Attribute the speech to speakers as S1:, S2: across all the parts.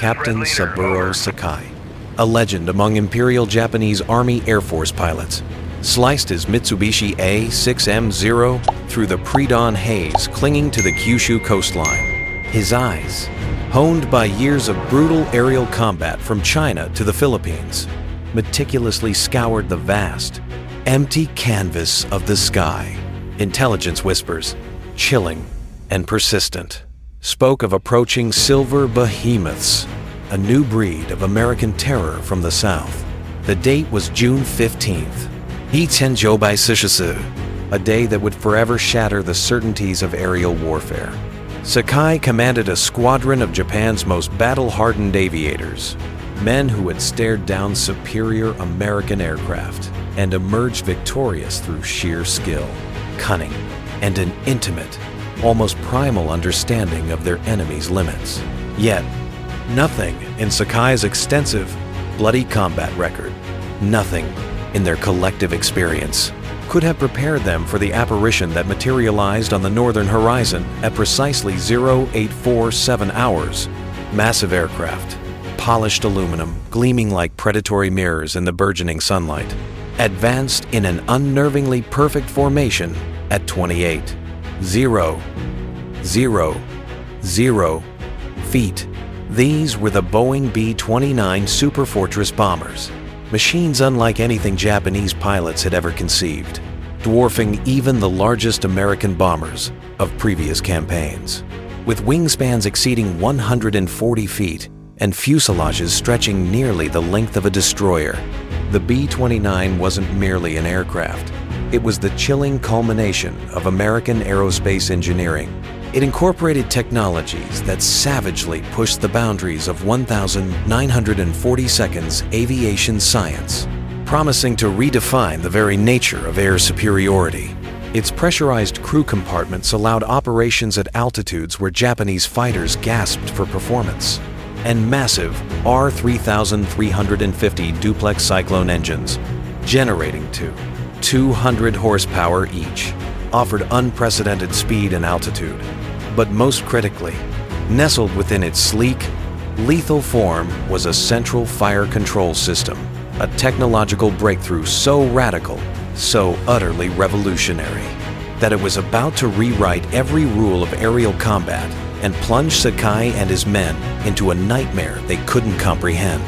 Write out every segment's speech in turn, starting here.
S1: Captain Saburo Sakai, a legend among Imperial Japanese Army Air Force pilots, sliced his Mitsubishi A6M0 through the pre-dawn haze clinging to the Kyushu coastline. His eyes, honed by years of brutal aerial combat from China to the Philippines, meticulously scoured the vast, empty canvas of the sky. Intelligence whispers, chilling and persistent, spoke of approaching silver behemoths, a new breed of American terror from the south. The date was June 15th. A day that would forever shatter the certainties of aerial warfare. Sakai commanded a squadron of Japan's most battle-hardened aviators, men who had stared down superior American aircraft and emerged victorious through sheer skill, cunning, and an intimate, almost primal understanding of their enemy's limits. Yet, nothing in Sakai's extensive, bloody combat record, nothing in their collective experience, could have prepared them for the apparition that materialized on the northern horizon at precisely 0847 hours. Massive aircraft, polished aluminum gleaming like predatory mirrors in the burgeoning sunlight, advanced in an unnervingly perfect formation at 28,000 feet. These were the Boeing B-29 Superfortress bombers, machines unlike anything Japanese pilots had ever conceived, dwarfing even the largest American bombers of previous campaigns. With wingspans exceeding 140 feet and fuselages stretching nearly the length of a destroyer, the B-29 wasn't merely an aircraft. It was the chilling culmination of American aerospace engineering. It incorporated technologies that savagely pushed the boundaries of 1,940 aviation science, promising to redefine the very nature of air superiority. Its pressurized crew compartments allowed operations at altitudes where Japanese fighters gasped for performance, and massive R-3350 duplex Cyclone engines, generating to 200 horsepower each, offered unprecedented speed and altitude. But most critically, nestled within its sleek, lethal form was a central fire control system, a technological breakthrough so radical, so utterly revolutionary, that it was about to rewrite every rule of aerial combat and plunge Sakai and his men into a nightmare they couldn't comprehend.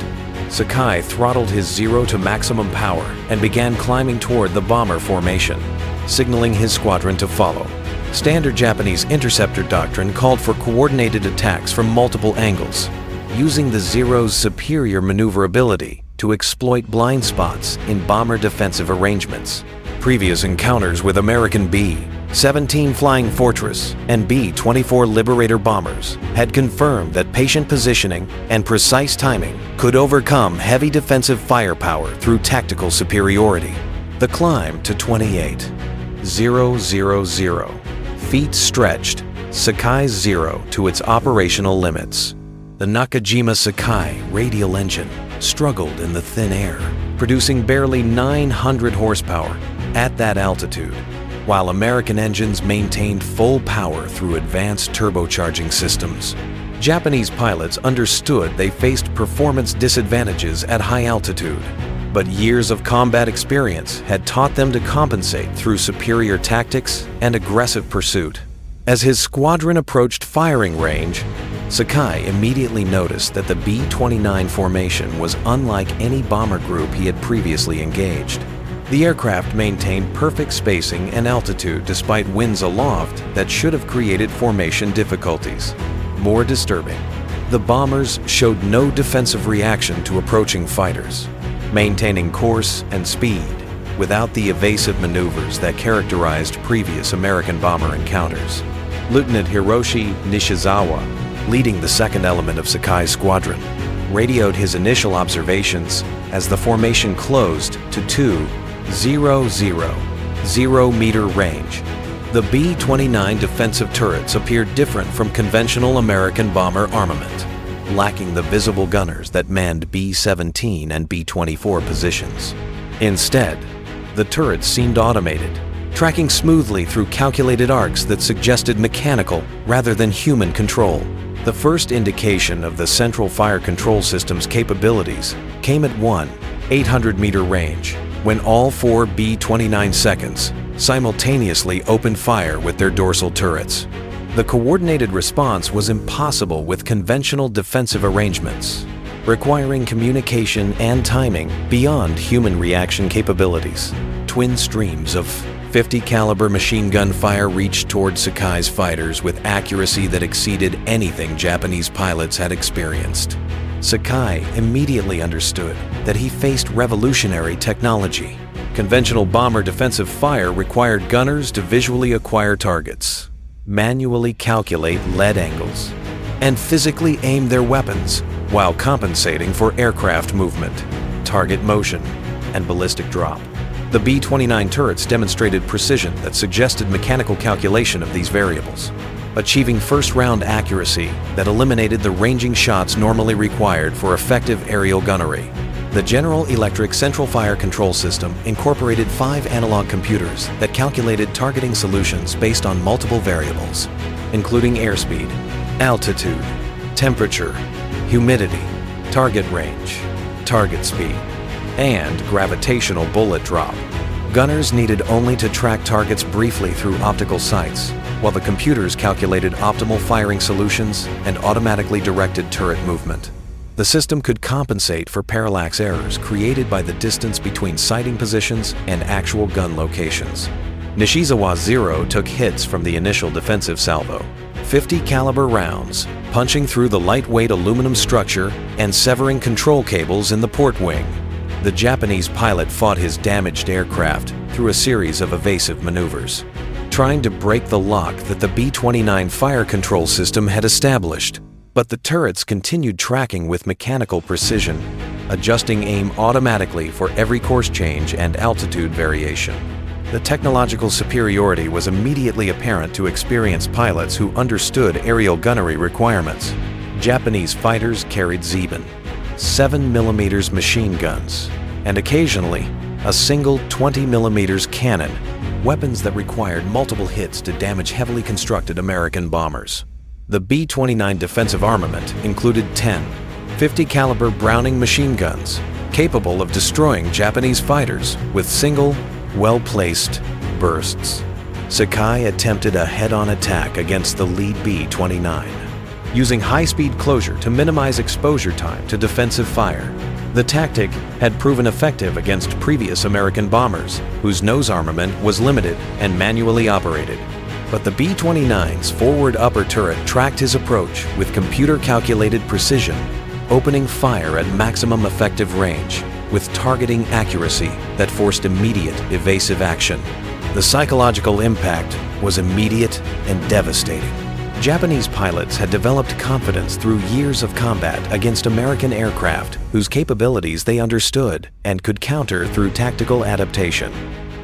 S1: Sakai throttled his Zero to maximum power and began climbing toward the bomber formation, signaling his squadron to follow. Standard Japanese interceptor doctrine called for coordinated attacks from multiple angles, using the Zero's superior maneuverability to exploit blind spots in bomber defensive arrangements. Previous encounters with American B-17 Flying Fortress and B-24 Liberator bombers had confirmed that patient positioning and precise timing could overcome heavy defensive firepower through tactical superiority. The climb to 28,000 feet stretched Sakai's Zero to its operational limits. The Nakajima Sakai radial engine struggled in the thin air, producing barely 900 horsepower at that altitude, while American engines maintained full power through advanced turbocharging systems. Japanese pilots understood they faced performance disadvantages at high altitude, but years of combat experience had taught them to compensate through superior tactics and aggressive pursuit. As his squadron approached firing range, Sakai immediately noticed that the B-29 formation was unlike any bomber group he had previously engaged. The aircraft maintained perfect spacing and altitude despite winds aloft that should have created formation difficulties. More disturbing, the bombers showed no defensive reaction to approaching fighters, maintaining course and speed without the evasive maneuvers that characterized previous American bomber encounters. Lieutenant Hiroshi Nishizawa, leading the second element of Sakai's squadron, radioed his initial observations as the formation closed to 2,000-meter range. The B-29 defensive turrets appeared different from conventional American bomber armament, lacking the visible gunners that manned B-17 and B-24 positions. Instead, the turrets seemed automated, tracking smoothly through calculated arcs that suggested mechanical rather than human control. The first indication of the Central Fire Control System's capabilities came at 800-meter range, when all 4 B-29 seconds simultaneously opened fire with their dorsal turrets. The coordinated response was impossible with conventional defensive arrangements, requiring communication and timing beyond human reaction capabilities. Twin streams of 50 caliber machine gun fire reached toward Sakai's fighters with accuracy that exceeded anything Japanese pilots had experienced. Sakai immediately understood that he faced revolutionary technology. Conventional bomber defensive fire required gunners to visually acquire targets, manually calculate lead angles, and physically aim their weapons while compensating for aircraft movement, target motion, and ballistic drop. The B-29 turrets demonstrated precision that suggested mechanical calculation of these variables, achieving first-round accuracy that eliminated the ranging shots normally required for effective aerial gunnery. The General Electric Central Fire Control System incorporated 5 analog computers that calculated targeting solutions based on multiple variables, including airspeed, altitude, temperature, humidity, target range, target speed, and gravitational bullet drop. Gunners needed only to track targets briefly through optical sights, while the computers calculated optimal firing solutions and automatically directed turret movement. The system could compensate for parallax errors created by the distance between sighting positions and actual gun locations. Nishizawa Zero took hits from the initial defensive salvo, 50 caliber rounds, punching through the lightweight aluminum structure and severing control cables in the port wing. The Japanese pilot fought his damaged aircraft through a series of evasive maneuvers, trying to break the lock that the B-29 fire control system had established. But the turrets continued tracking with mechanical precision, adjusting aim automatically for every course change and altitude variation. The technological superiority was immediately apparent to experienced pilots who understood aerial gunnery requirements. Japanese fighters carried Zeben, 7mm machine guns, and occasionally a single 20mm cannon, weapons that required multiple hits to damage heavily constructed American bombers. The B-29 defensive armament included 10 50 caliber Browning machine guns, capable of destroying Japanese fighters with single, well-placed bursts. Sakai attempted a head-on attack against the lead B-29, using high-speed closure to minimize exposure time to defensive fire. The tactic had proven effective against previous American bombers, whose nose armament was limited and manually operated. But the B-29's forward upper turret tracked his approach with computer-calculated precision, opening fire at maximum effective range, with targeting accuracy that forced immediate evasive action. The psychological impact was immediate and devastating. Japanese pilots had developed confidence through years of combat against American aircraft whose capabilities they understood and could counter through tactical adaptation.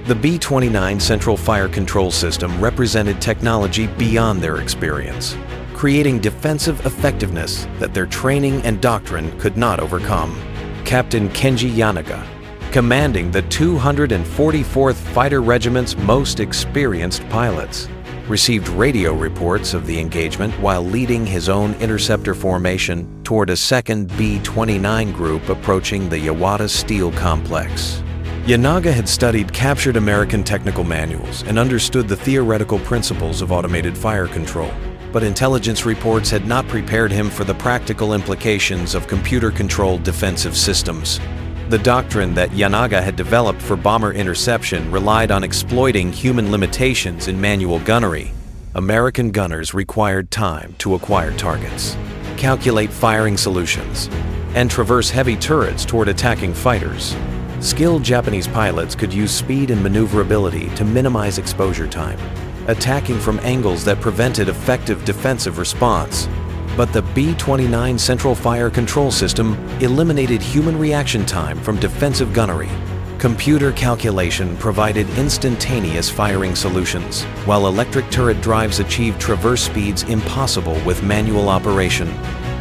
S1: The B-29 Central Fire Control System represented technology beyond their experience, creating defensive effectiveness that their training and doctrine could not overcome. Captain Kenji Yanaga, commanding the 244th Fighter Regiment's most experienced pilots, received radio reports of the engagement while leading his own interceptor formation toward a second B-29 group approaching the Yawata Steel Complex. Yanaga had studied captured American technical manuals and understood the theoretical principles of automated fire control, but intelligence reports had not prepared him for the practical implications of computer-controlled defensive systems. The doctrine that Yanaga had developed for bomber interception relied on exploiting human limitations in manual gunnery. American gunners required time to acquire targets, calculate firing solutions, and traverse heavy turrets toward attacking fighters. Skilled Japanese pilots could use speed and maneuverability to minimize exposure time, attacking from angles that prevented effective defensive response. But the B-29 Central Fire Control System eliminated human reaction time from defensive gunnery. Computer calculation provided instantaneous firing solutions, while electric turret drives achieved traverse speeds impossible with manual operation.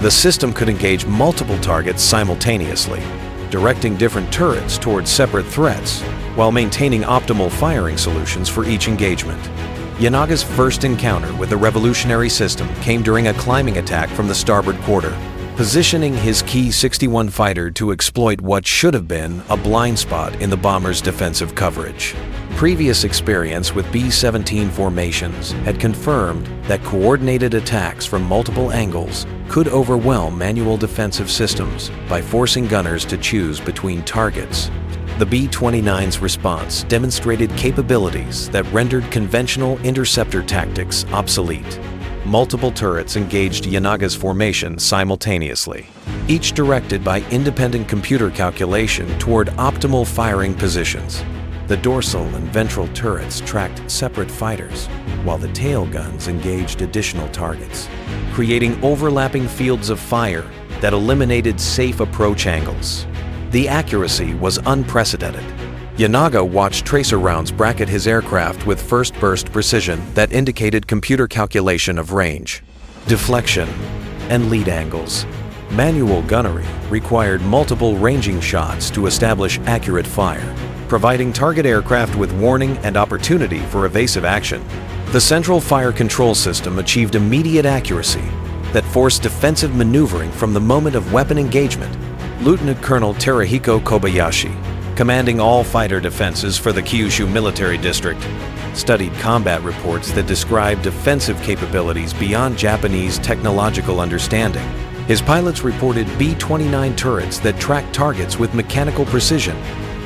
S1: The system could engage multiple targets simultaneously, directing different turrets towards separate threats, while maintaining optimal firing solutions for each engagement. Yanaga's first encounter with the revolutionary system came during a climbing attack from the starboard quarter, positioning his Ki-61 fighter to exploit what should have been a blind spot in the bomber's defensive coverage. Previous experience with B-17 formations had confirmed that coordinated attacks from multiple angles could overwhelm manual defensive systems by forcing gunners to choose between targets. The B-29's response demonstrated capabilities that rendered conventional interceptor tactics obsolete. Multiple turrets engaged Yanaga's formation simultaneously, each directed by independent computer calculation toward optimal firing positions. The dorsal and ventral turrets tracked separate fighters, while the tail guns engaged additional targets, creating overlapping fields of fire that eliminated safe approach angles. The accuracy was unprecedented. Yanaga watched tracer rounds bracket his aircraft with first-burst precision that indicated computer calculation of range, deflection, and lead angles. Manual gunnery required multiple ranging shots to establish accurate fire, providing target aircraft with warning and opportunity for evasive action. The central fire control system achieved immediate accuracy that forced defensive maneuvering from the moment of weapon engagement. Lieutenant Colonel Terahiko Kobayashi, commanding all fighter defenses for the Kyushu Military District, studied combat reports that described defensive capabilities beyond Japanese technological understanding. His pilots reported B-29 turrets that tracked targets with mechanical precision,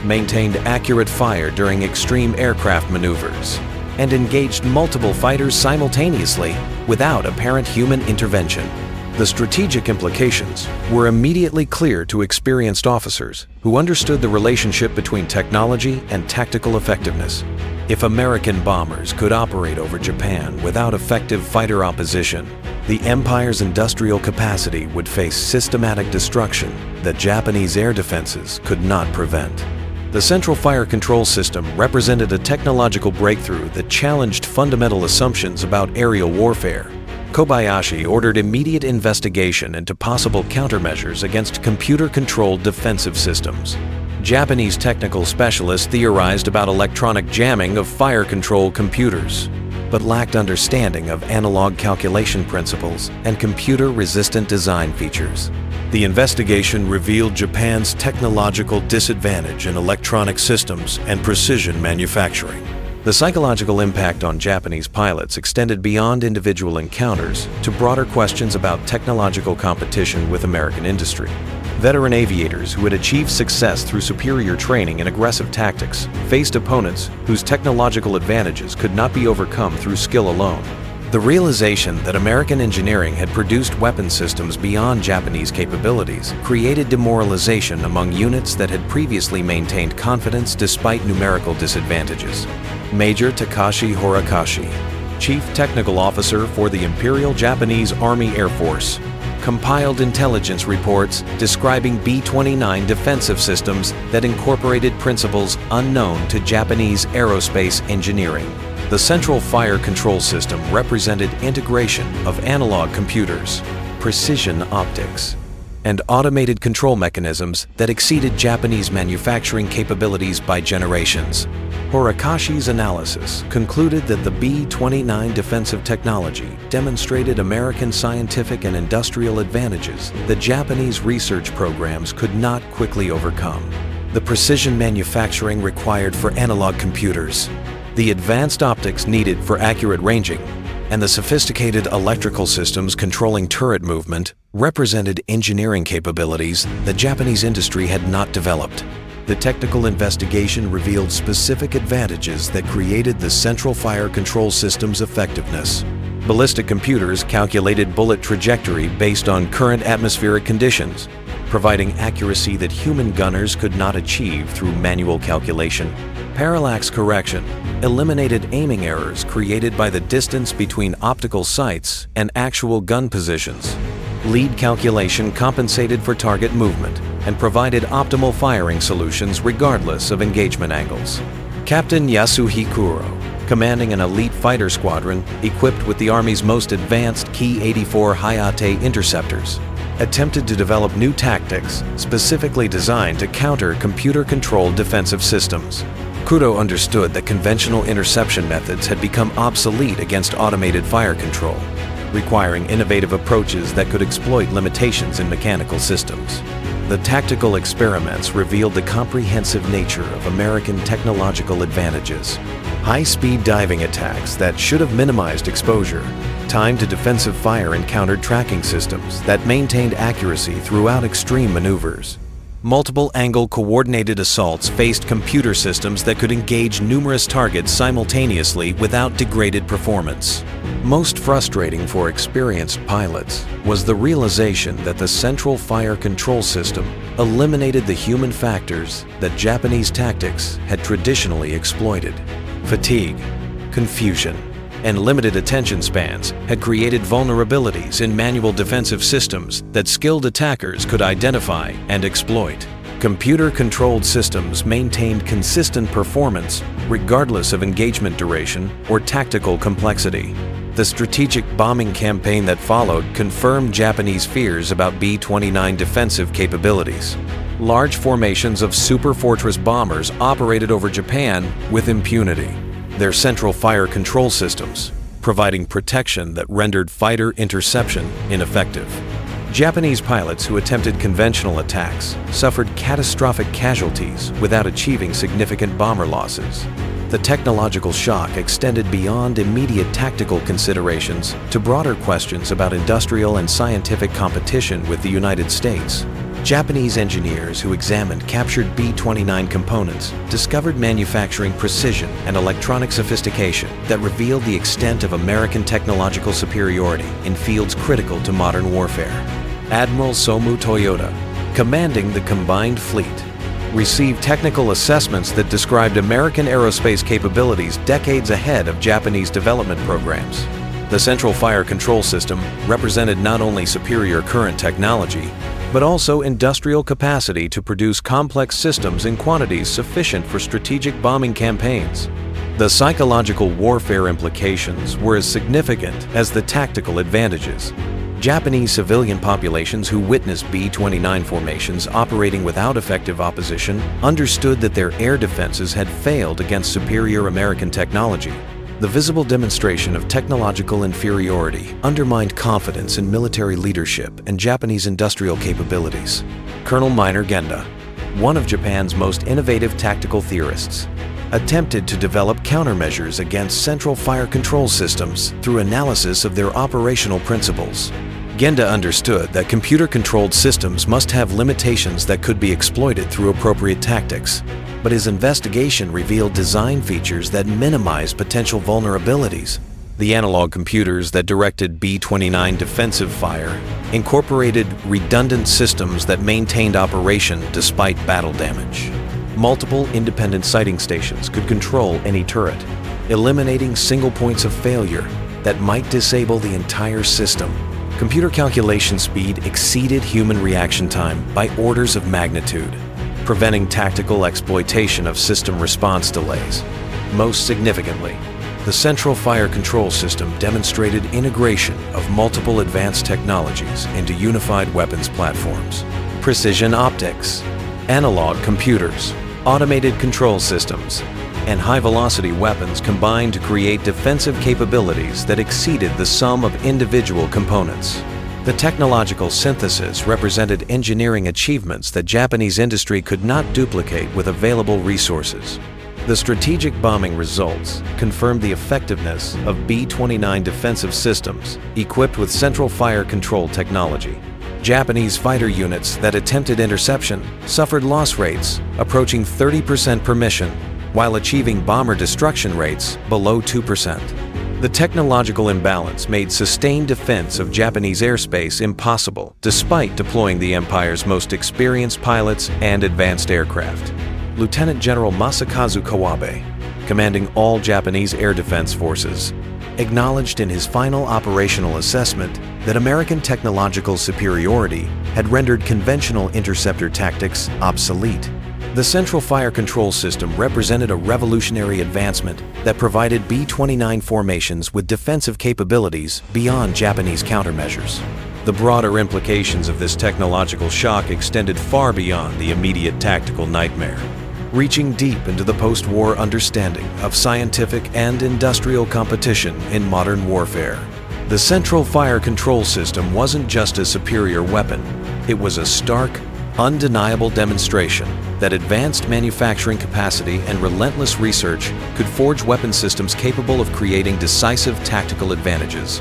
S1: maintained accurate fire during extreme aircraft maneuvers, and engaged multiple fighters simultaneously without apparent human intervention. The strategic implications were immediately clear to experienced officers who understood the relationship between technology and tactical effectiveness. If American bombers could operate over Japan without effective fighter opposition, the empire's industrial capacity would face systematic destruction that Japanese air defenses could not prevent. The Central Fire Control System represented a technological breakthrough that challenged fundamental assumptions about aerial warfare. Kobayashi ordered immediate investigation into possible countermeasures against computer-controlled defensive systems. Japanese technical specialists theorized about electronic jamming of fire control computers, but lacked understanding of analog calculation principles and computer-resistant design features. The investigation revealed Japan's technological disadvantage in electronic systems and precision manufacturing. The psychological impact on Japanese pilots extended beyond individual encounters to broader questions about technological competition with American industry. Veteran aviators who had achieved success through superior training and aggressive tactics faced opponents whose technological advantages could not be overcome through skill alone. The realization that American engineering had produced weapon systems beyond Japanese capabilities created demoralization among units that had previously maintained confidence despite numerical disadvantages. Major Takashi Horikoshi, Chief Technical Officer for the Imperial Japanese Army Air Force, compiled intelligence reports describing B-29 defensive systems that incorporated principles unknown to Japanese aerospace engineering. The Central Fire Control System represented integration of analog computers, precision optics, and automated control mechanisms that exceeded Japanese manufacturing capabilities by generations. Horikoshi's analysis concluded that the B-29 defensive technology demonstrated American scientific and industrial advantages that Japanese research programs could not quickly overcome. The precision manufacturing required for analog computers, the advanced optics needed for accurate ranging, and the sophisticated electrical systems controlling turret movement represented engineering capabilities that Japanese industry had not developed. The technical investigation revealed specific advantages that created the Central Fire Control System's effectiveness. Ballistic computers calculated bullet trajectory based on current atmospheric conditions, providing accuracy that human gunners could not achieve through manual calculation. Parallax correction eliminated aiming errors created by the distance between optical sights and actual gun positions. Lead calculation compensated for target movement and provided optimal firing solutions regardless of engagement angles. Captain Yasuhikuro, commanding an elite fighter squadron equipped with the Army's most advanced Ki-84 Hayate interceptors, attempted to develop new tactics specifically designed to counter computer-controlled defensive systems. Kudo understood that conventional interception methods had become obsolete against automated fire control, requiring innovative approaches that could exploit limitations in mechanical systems. The tactical experiments revealed the comprehensive nature of American technological advantages. High-speed diving attacks that should have minimized exposure, timed to defensive fire encountered tracking systems that maintained accuracy throughout extreme maneuvers. Multiple angle coordinated assaults faced computer systems that could engage numerous targets simultaneously without degraded performance. Most frustrating for experienced pilots was the realization that the central fire control system eliminated the human factors that Japanese tactics had traditionally exploited. Fatigue, confusion, and limited attention spans had created vulnerabilities in manual defensive systems that skilled attackers could identify and exploit. Computer-controlled systems maintained consistent performance regardless of engagement duration or tactical complexity. The strategic bombing campaign that followed confirmed Japanese fears about B-29 defensive capabilities. Large formations of Superfortress bombers operated over Japan with impunity, their central fire control systems providing protection that rendered fighter interception ineffective. Japanese pilots who attempted conventional attacks suffered catastrophic casualties without achieving significant bomber losses. The technological shock extended beyond immediate tactical considerations to broader questions about industrial and scientific competition with the United States. Japanese engineers who examined captured B-29 components discovered manufacturing precision and electronic sophistication that revealed the extent of American technological superiority in fields critical to modern warfare. Admiral Somu Toyota, commanding the combined fleet, received technical assessments that described American aerospace capabilities decades ahead of Japanese development programs. The central fire control system represented not only superior current technology, but also industrial capacity to produce complex systems in quantities sufficient for strategic bombing campaigns. The psychological warfare implications were as significant as the tactical advantages. Japanese civilian populations who witnessed B-29 formations operating without effective opposition understood that their air defenses had failed against superior American technology. The visible demonstration of technological inferiority undermined confidence in military leadership and Japanese industrial capabilities. Colonel Minor Genda, one of Japan's most innovative tactical theorists, attempted to develop countermeasures against central fire control systems through analysis of their operational principles. Genda understood that computer-controlled systems must have limitations that could be exploited through appropriate tactics, but his investigation revealed design features that minimized potential vulnerabilities. The analog computers that directed B-29 defensive fire incorporated redundant systems that maintained operation despite battle damage. Multiple independent sighting stations could control any turret, eliminating single points of failure that might disable the entire system. Computer calculation speed exceeded human reaction time by orders of magnitude, preventing tactical exploitation of system response delays. Most significantly, the central fire control system demonstrated integration of multiple advanced technologies into unified weapons platforms. Precision optics, analog computers, automated control systems, and high-velocity weapons combined to create defensive capabilities that exceeded the sum of individual components. The technological synthesis represented engineering achievements that Japanese industry could not duplicate with available resources. The strategic bombing results confirmed the effectiveness of B-29 defensive systems equipped with central fire control technology. Japanese fighter units that attempted interception suffered loss rates approaching 30% per mission, while achieving bomber destruction rates below 2%. The technological imbalance made sustained defense of Japanese airspace impossible, despite deploying the Empire's most experienced pilots and advanced aircraft. Lieutenant General Masakazu Kawabe, commanding all Japanese air defense forces, acknowledged in his final operational assessment that American technological superiority had rendered conventional interceptor tactics obsolete. The central fire control system represented a revolutionary advancement that provided B-29 formations with defensive capabilities beyond Japanese countermeasures. The broader implications of this technological shock extended far beyond the immediate tactical nightmare. reaching deep into the post-war understanding of scientific and industrial competition in modern warfare. The Central Fire Control System wasn't just a superior weapon, it was a stark, undeniable demonstration that advanced manufacturing capacity and relentless research could forge weapon systems capable of creating decisive tactical advantages,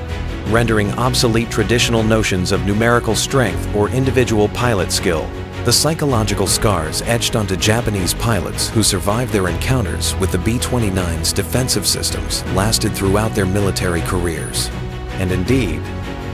S1: rendering obsolete traditional notions of numerical strength or individual pilot skill. The psychological scars etched onto Japanese pilots who survived their encounters with the B-29's defensive systems lasted throughout their military careers, and indeed,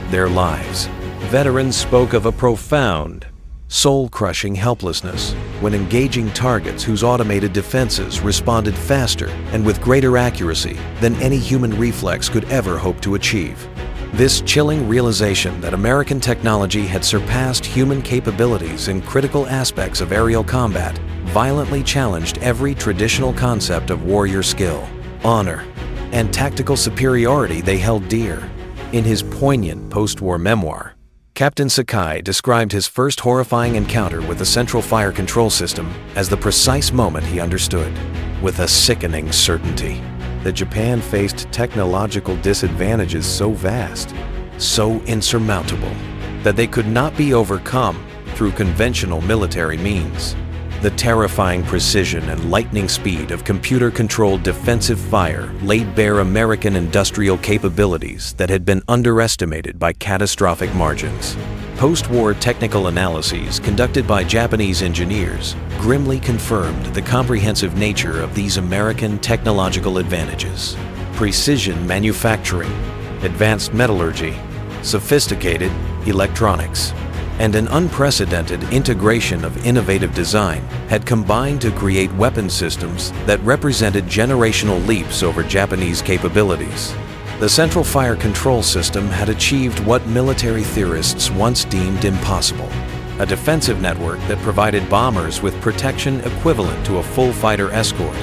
S1: their lives. Veterans spoke of a profound, soul-crushing helplessness when engaging targets whose automated defenses responded faster and with greater accuracy than any human reflex could ever hope to achieve. This chilling realization that American technology had surpassed human capabilities in critical aspects of aerial combat violently challenged every traditional concept of warrior skill, honor, and tactical superiority they held dear. In his poignant post-war memoir, Captain Sakai described his first horrifying encounter with the Central Fire Control System as the precise moment he understood, with a sickening certainty, that Japan faced technological disadvantages so vast, so insurmountable, that they could not be overcome through conventional military means. The terrifying precision and lightning speed of computer-controlled defensive fire laid bare American industrial capabilities that had been underestimated by catastrophic margins. Post-war technical analyses conducted by Japanese engineers grimly confirmed the comprehensive nature of these American technological advantages. Precision manufacturing, advanced metallurgy, sophisticated electronics, and an unprecedented integration of innovative design had combined to create weapon systems that represented generational leaps over Japanese capabilities. The Central Fire Control System had achieved what military theorists once deemed impossible: a defensive network that provided bombers with protection equivalent to a full fighter escort.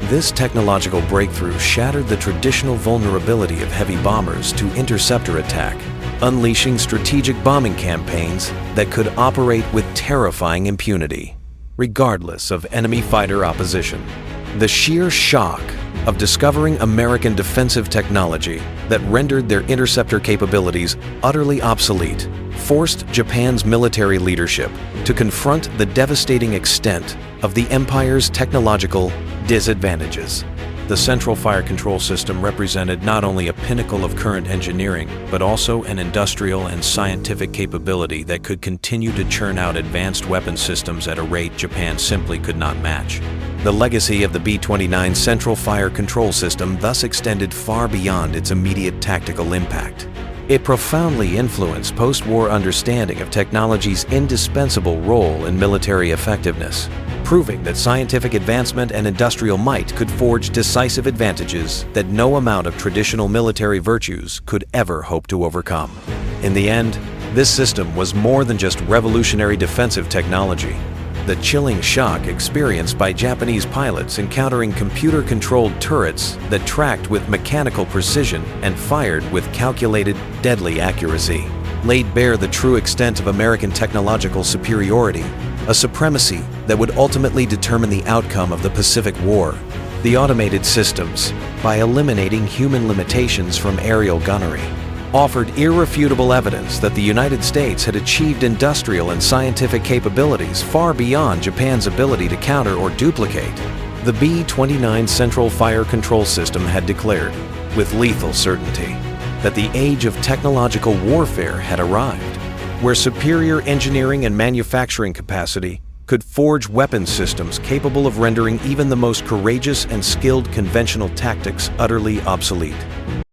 S1: This technological breakthrough shattered the traditional vulnerability of heavy bombers to interceptor attack, unleashing strategic bombing campaigns that could operate with terrifying impunity, regardless of enemy fighter opposition. The sheer shock of discovering American defensive technology that rendered their interceptor capabilities utterly obsolete forced Japan's military leadership to confront the devastating extent of the empire's technological disadvantages. The Central Fire Control System represented not only a pinnacle of current engineering, but also an industrial and scientific capability that could continue to churn out advanced weapon systems at a rate Japan simply could not match. The legacy of the B-29 Central Fire Control System thus extended far beyond its immediate tactical impact. It profoundly influenced post-war understanding of technology's indispensable role in military effectiveness, proving that scientific advancement and industrial might could forge decisive advantages that no amount of traditional military virtues could ever hope to overcome. In the end, this system was more than just revolutionary defensive technology. The chilling shock experienced by Japanese pilots encountering computer-controlled turrets that tracked with mechanical precision and fired with calculated, deadly accuracy laid bare the true extent of American technological superiority, a supremacy that would ultimately determine the outcome of the Pacific War. The automated systems, by eliminating human limitations from aerial gunnery, offered irrefutable evidence that the United States had achieved industrial and scientific capabilities far beyond Japan's ability to counter or duplicate. The B-29 Central Fire Control System had declared, with lethal certainty, that the age of technological warfare had arrived, where superior engineering and manufacturing capacity could forge weapon systems capable of rendering even the most courageous and skilled conventional tactics utterly obsolete.